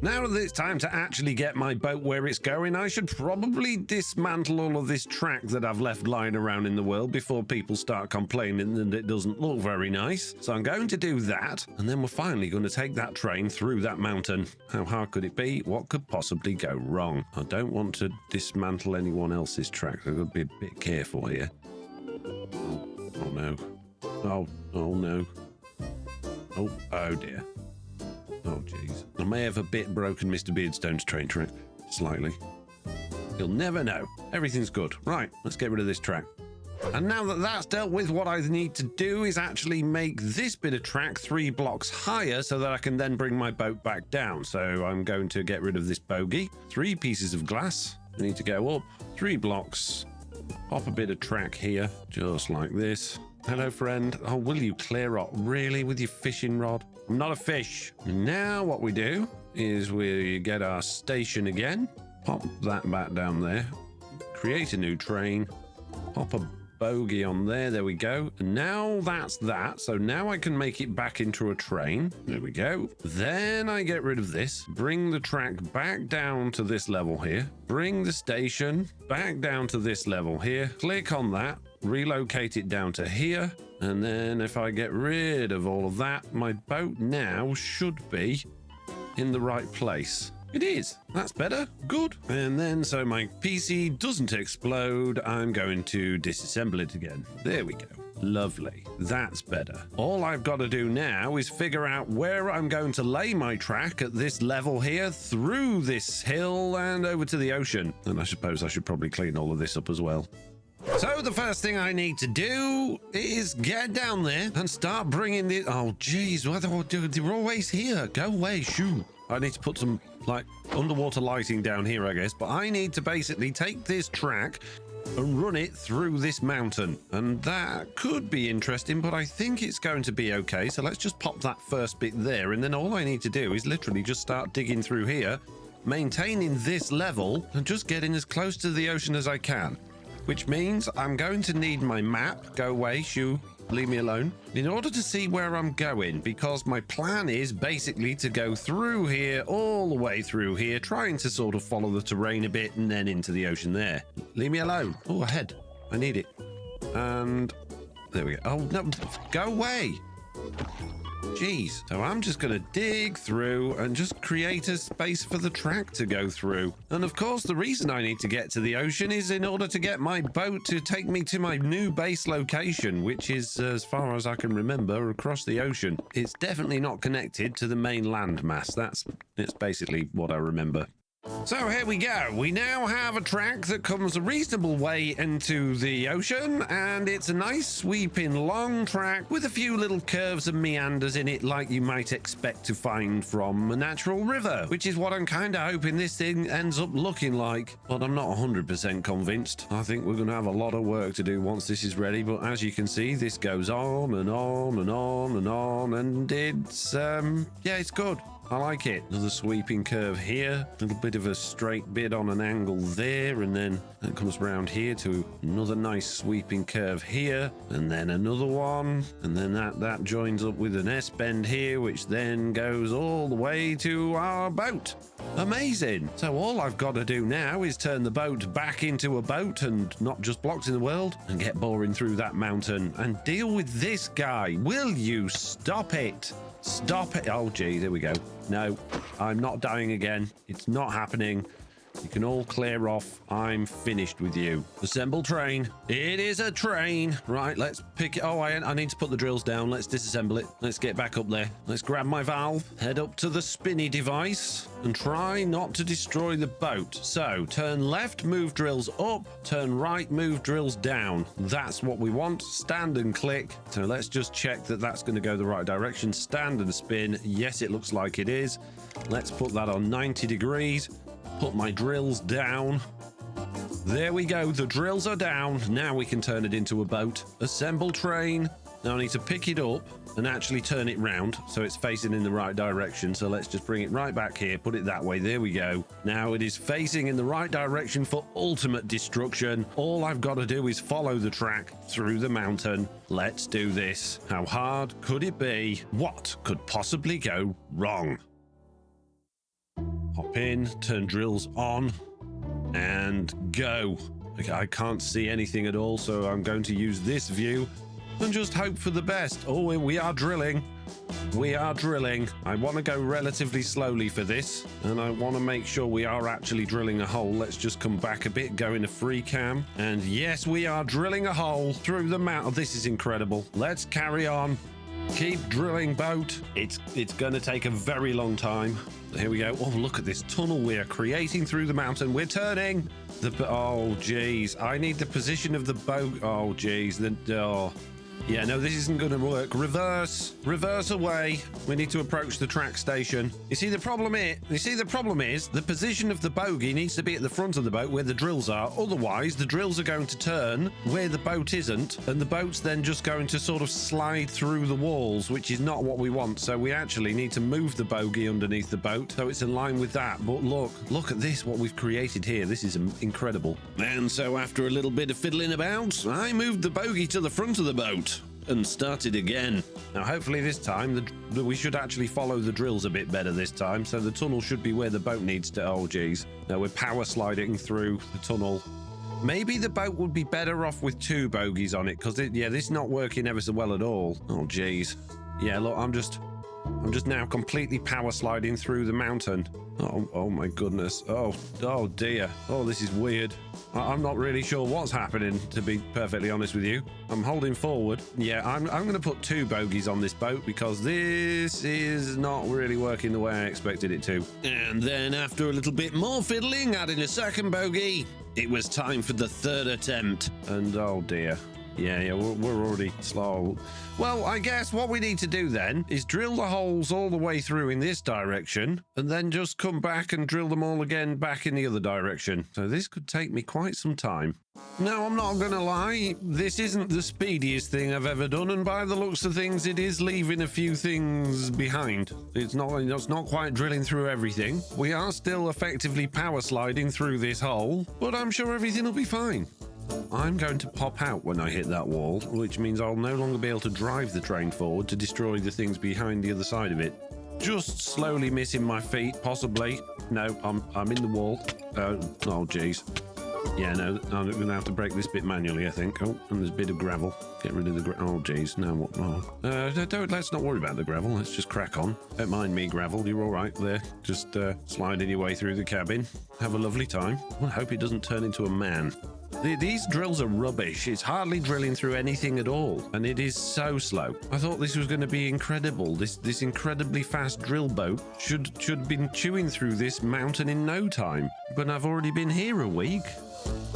Now that it's time to actually get my boat where it's going, I should probably dismantle all of this track that I've left lying around in the world before people start complaining that it doesn't look very nice. So I'm going to do that, and then we're finally going to take that train through that mountain. How hard could it be? What could possibly go wrong? I don't want to dismantle anyone else's track. I've got to be a bit careful here. Oh no. Oh no. Oh dear. Oh, jeez. I may have a bit broken Mr. Beardstone's train track. Slightly. You'll never know. Everything's good. Right, let's get rid of this track. And now that that's dealt with, what I need to do is actually make this bit of track 3 blocks higher so that I can then bring my boat back down. So I'm going to get rid of this bogey. 3 pieces of glass. I need to go up 3 blocks. Pop a bit of track here, just like this. Hello, friend. Oh, will you clear up? Really? With your fishing rod? I'm not a fish. Now what we do is we get our station again. Pop that back down there. Create a new train. Pop a bogey on there. There we go. And now that's that. So now I can make it back into a train. There we go. Then I get rid of this. Bring the track back down to this level here. Bring the station back down to this level here. Click on that. Relocate it down to here, and then if I get rid of all of that, my boat now should be in the right place. It is. That's better. Good. And then so my PC doesn't explode, I'm going to disassemble it again. There we go. Lovely. That's better. All I've got to do now is figure out where I'm going to lay my track at this level here, through this hill and over to the ocean. And I suppose I should probably clean all of this up as well. So the first thing I need to do is get down there and start bringing the... Oh, geez, what do I do? They're always here. Go away, shoo. I need to put some, like, underwater lighting down here, I guess. But I need to basically take this track and run it through this mountain. And that could be interesting, but I think it's going to be okay. So let's just pop that first bit there. And then all I need to do is literally just start digging through here, maintaining this level, and just getting as close to the ocean as I can. Which means I'm going to need my map. Go away, shoo. Leave me alone. In order to see where I'm going, because my plan is basically to go through here, all the way through here, trying to sort of follow the terrain a bit and then into the ocean there. Leave me alone. Oh, ahead. I need it. And There we go. Oh, no, go away. Jeez. So I'm just going to dig through and just create a space for the track to go through. And of course, the reason I need to get to the ocean is in order to get my boat to take me to my new base location, which is, as far as I can remember, across the ocean. It's definitely not connected to the main landmass. That's basically what I remember. So here we go. We now have a track that comes a reasonable way into the ocean, and it's a nice sweeping long track with a few little curves and meanders in it like you might expect to find from a natural river, which is what I'm kind of hoping this thing ends up looking like. But I'm not 100% convinced. I think we're going to have a lot of work to do once this is ready, but as you can see, this goes on and on and on and on, and it's, yeah, it's good. I like it. Another sweeping curve here, a little bit of a straight bit on an angle there, and then that comes around here to another nice sweeping curve here, and then another one, and then that joins up with an S-bend here, which then goes all the way to our boat. Amazing. So all I've got to do now is turn the boat back into a boat and not just blocks in the world, and get boring through that mountain and deal with this guy. Will you stop it? Stop it. Oh, gee, there we go. No, I'm not dying again. It's not happening. You can all clear off. I'm finished with you. Assemble train. It is a train. Right, let's pick it. Oh, I need to put the drills down. Let's disassemble it. Let's get back up there. Let's grab my valve, head up to the spinny device, and try not to destroy the boat. So, turn left, move drills up. Turn right, move drills down. That's what we want. Stand and click. So let's just check that that's going to go the right direction. Stand and spin. Yes, it looks like it is. Let's put that on 90 degrees. Put my drills down. There we go. The drills are down. Now we can turn it into a boat. Assemble train. Now I need to pick it up and actually turn it round so it's facing in the right direction. So let's just bring it right back here. Put it that way. There we go. Now it is facing in the right direction for ultimate destruction. All I've got to do is follow the track through the mountain. Let's do this. How hard could it be? What could possibly go wrong? Hop in, turn drills on, and go. Okay, I can't see anything at all, so I'm going to use this view and just hope for the best. Oh, we are drilling. We are drilling. I want to go relatively slowly for this, and I want to make sure we are actually drilling a hole. Let's just come back a bit, go into free cam. And yes, we are drilling a hole through the mountain. This is incredible. Let's carry on. Keep drilling, boat. It's going to take a very long time. Here we go. Oh, look at this tunnel we're creating through the mountain. We're turning. Oh, geez. I need the position of the boat. Oh, geez. Yeah, no, this isn't going to work. Reverse away. We need to approach the track station. You see, the problem is the position of the bogey needs to be at the front of the boat where the drills are. Otherwise, the drills are going to turn where the boat isn't, and the boat's then just going to sort of slide through the walls, which is not what we want. So we actually need to move the bogey underneath the boat so it's in line with that. But look at this, what we've created here. This is incredible. And so after a little bit of fiddling about, I moved the bogey to the front of the boat and started again. Now hopefully this time we should actually follow the drills a bit better this time, so the tunnel should be where the boat needs to. Oh geez, now we're power sliding through the tunnel. Maybe the boat would be better off with two bogies on it, because this is not working ever so well at all. Oh geez. Yeah, look, I'm just now completely power sliding through the mountain. Oh my goodness. Oh dear. Oh, this is weird. I'm not really sure what's happening, to be perfectly honest with you. I'm holding forward. Yeah, I'm going to put two bogies on this boat because this is not really working the way I expected it to. And then after a little bit more fiddling, adding a second bogey, it was time for the third attempt. And oh dear. Yeah, we're already slow. Well, I guess what we need to do then is drill the holes all the way through in this direction and then just come back and drill them all again back in the other direction. So this could take me quite some time. Now, I'm not going to lie, this isn't the speediest thing I've ever done, and by the looks of things, it is leaving a few things behind. It's not quite drilling through everything. We are still effectively power sliding through this hole, but I'm sure everything will be fine. I'm going to pop out when I hit that wall, which means I'll no longer be able to drive the train forward to destroy the things behind the other side of it. Just slowly missing my feet, possibly. No, I'm in the wall. Oh, geez. Yeah, no, I'm going to have to break this bit manually, I think. Oh, and there's a bit of gravel. Get rid of the gravel. Oh, geez. Now what? Oh. Let's not worry about the gravel. Let's just crack on. Don't mind me, gravel. You're all right there. Just sliding your way through the cabin. Have a lovely time. I hope it doesn't turn into a man. These drills are rubbish. It's hardly drilling through anything at all, and it is so slow. I thought this was going to be incredible. This incredibly fast drill boat should have been chewing through this mountain in no time, but I've already been here a week.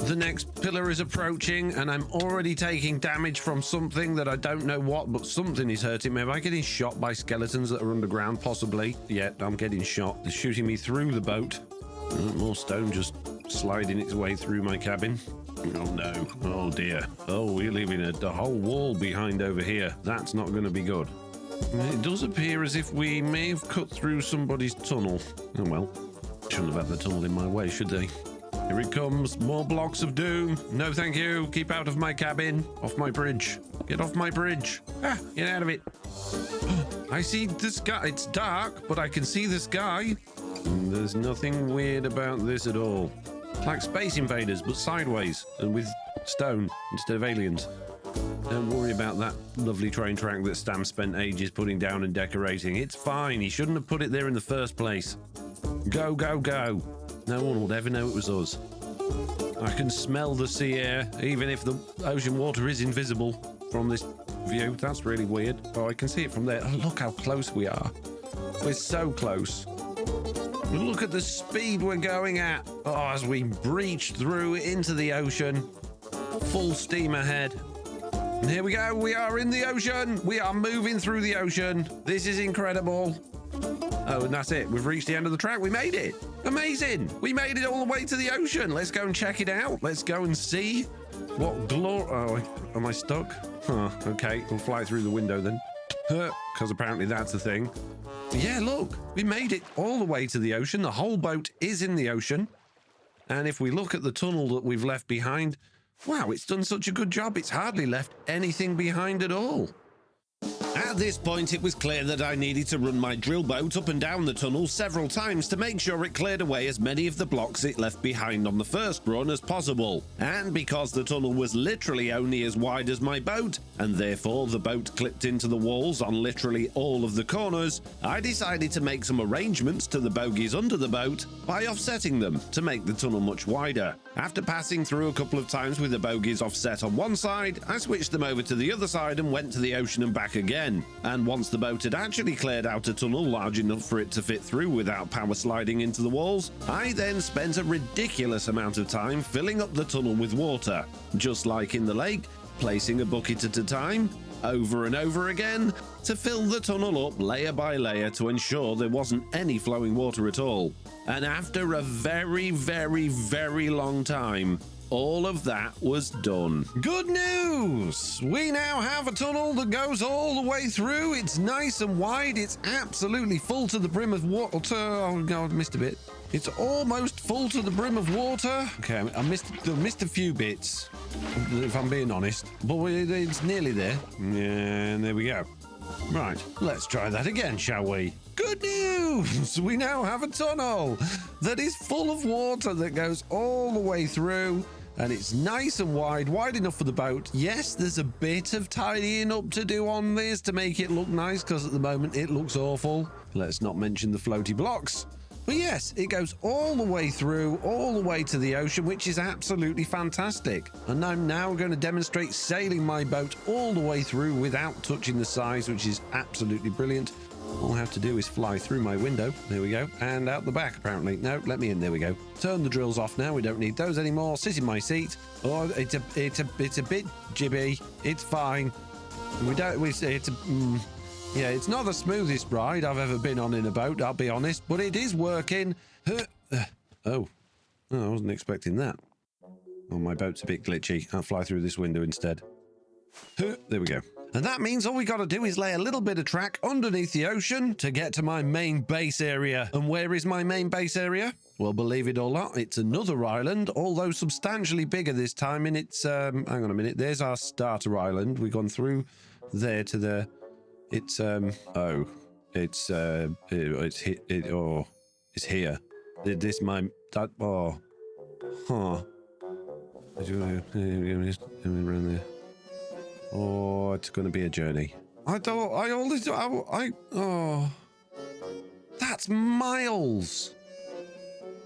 The next pillar is approaching, and I'm already taking damage from something that I don't know what, but something is hurting me. Am I getting shot by skeletons that are underground? Possibly. Yeah, I'm getting shot. They're shooting me through the boat. More stone just sliding its way through my cabin. Oh no. Oh dear. Oh, we're leaving a whole wall behind over here. That's not going to be good. It does appear as if we may have cut through somebody's tunnel. Oh well. Shouldn't have had the tunnel in my way, should they? Here it comes. More blocks of doom. No thank you. Keep out of my cabin. Off my bridge. Get off my bridge. Ah, get out of it. I see the sky. It's dark, but I can see the sky. There's nothing weird about this at all. It's like Space Invaders, but sideways and with stone instead of aliens. Don't worry about that lovely train track that Stam spent ages putting down and decorating. It's fine. He shouldn't have put it there in the first place. Go, go, go. No one would ever know it was us. I can smell the sea air, even if the ocean water is invisible from this view. That's really weird. Oh, I can see it from there. Oh, look how close we are. We're so close. Look at the speed we're going at. Oh, as we breach through into the ocean. Full steam ahead. And here we go. We are in the ocean. We are moving through the ocean. This is incredible. Oh, and that's it. We've reached the end of the track. We made it. Amazing. We made it all the way to the ocean. Let's go and check it out. Let's go and see what glory. Oh, am I stuck? Huh. Okay. We'll fly through the window then. Because apparently that's the thing. Yeah, look. We made it all the way to the ocean. The whole boat is in the ocean. And if we look at the tunnel that we've left behind, wow, it's done such a good job. It's hardly left anything behind at all. At this point, it was clear that I needed to run my drill boat up and down the tunnel several times to make sure it cleared away as many of the blocks it left behind on the first run as possible. And because the tunnel was literally only as wide as my boat, and therefore the boat clipped into the walls on literally all of the corners, I decided to make some arrangements to the bogies under the boat by offsetting them to make the tunnel much wider. After passing through a couple of times with the bogies offset on one side, I switched them over to the other side and went to the ocean and back again. And once the boat had actually cleared out a tunnel large enough for it to fit through without power sliding into the walls, I then spent a ridiculous amount of time filling up the tunnel with water. Just like in the lake, placing a bucket at a time, over and over again, to fill the tunnel up layer by layer to ensure there wasn't any flowing water at all. And after a very, very, very long time, all of that was done. Good news! We now have a tunnel that goes all the way through. It's nice and wide. It's absolutely full to the brim of water. Oh, God, I missed a bit. It's almost full to the brim of water. Okay, I missed a few bits, if I'm being honest. But it's nearly there. And there we go. Right, let's try that again, shall we? Good news! We now have a tunnel that is full of water that goes all the way through, and it's nice and wide enough for the boat. Yes, there's a bit of tidying up to do on this to make it look nice, because at the moment it looks awful. Let's not mention the floaty blocks. But yes, it goes all the way through, all the way to the ocean, which is absolutely fantastic. And I'm now going to demonstrate sailing my boat all the way through without touching the sides, which is absolutely brilliant. All I have to do is fly through my window. There we go. And out the back, apparently. No, let me in. There we go. Turn the drills off now. We don't need those anymore. Sit in my seat. Oh, it's a bit jibby. It's fine. Yeah, it's not the smoothest ride I've ever been on in a boat, I'll be honest, but it is working. Oh, I wasn't expecting that. Oh, my boat's a bit glitchy. I'll fly through this window instead. There we go. And that means all we got to do is lay a little bit of track underneath the ocean to get to my main base area. And where is my main base area? Well, believe it or not, it's another island, although substantially bigger this time. And it's, hang on a minute, there's our starter island. We've gone through there to the... It's here. Around there. Oh, it's going to be a journey. Oh, that's miles.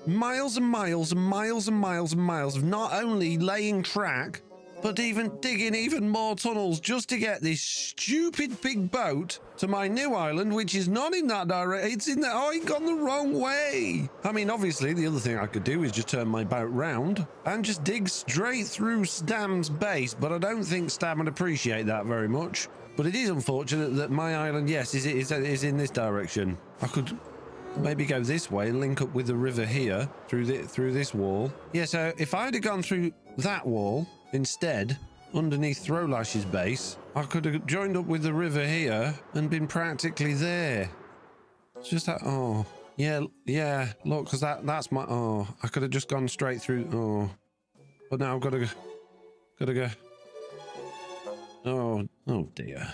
Miles and miles and miles and miles and miles of not only laying track, but even digging even more tunnels just to get this stupid big boat to my new island, which is not in that direction. It's in the, oh, it gone the wrong way. I mean, obviously, the other thing I could do is just turn my boat round and just dig straight through Stam's base, but I don't think Stam would appreciate that very much. But it is unfortunate that my island, yes, is in this direction. I could maybe go this way and link up with the river here through this wall. Yeah, so if I'd have gone through that wall instead, underneath Throwlash's base, I could have joined up with the river here and been practically there. It's just that, oh, yeah, look, because that's my, oh, I could have just gone straight through, oh. But now I've got to go. Oh dear.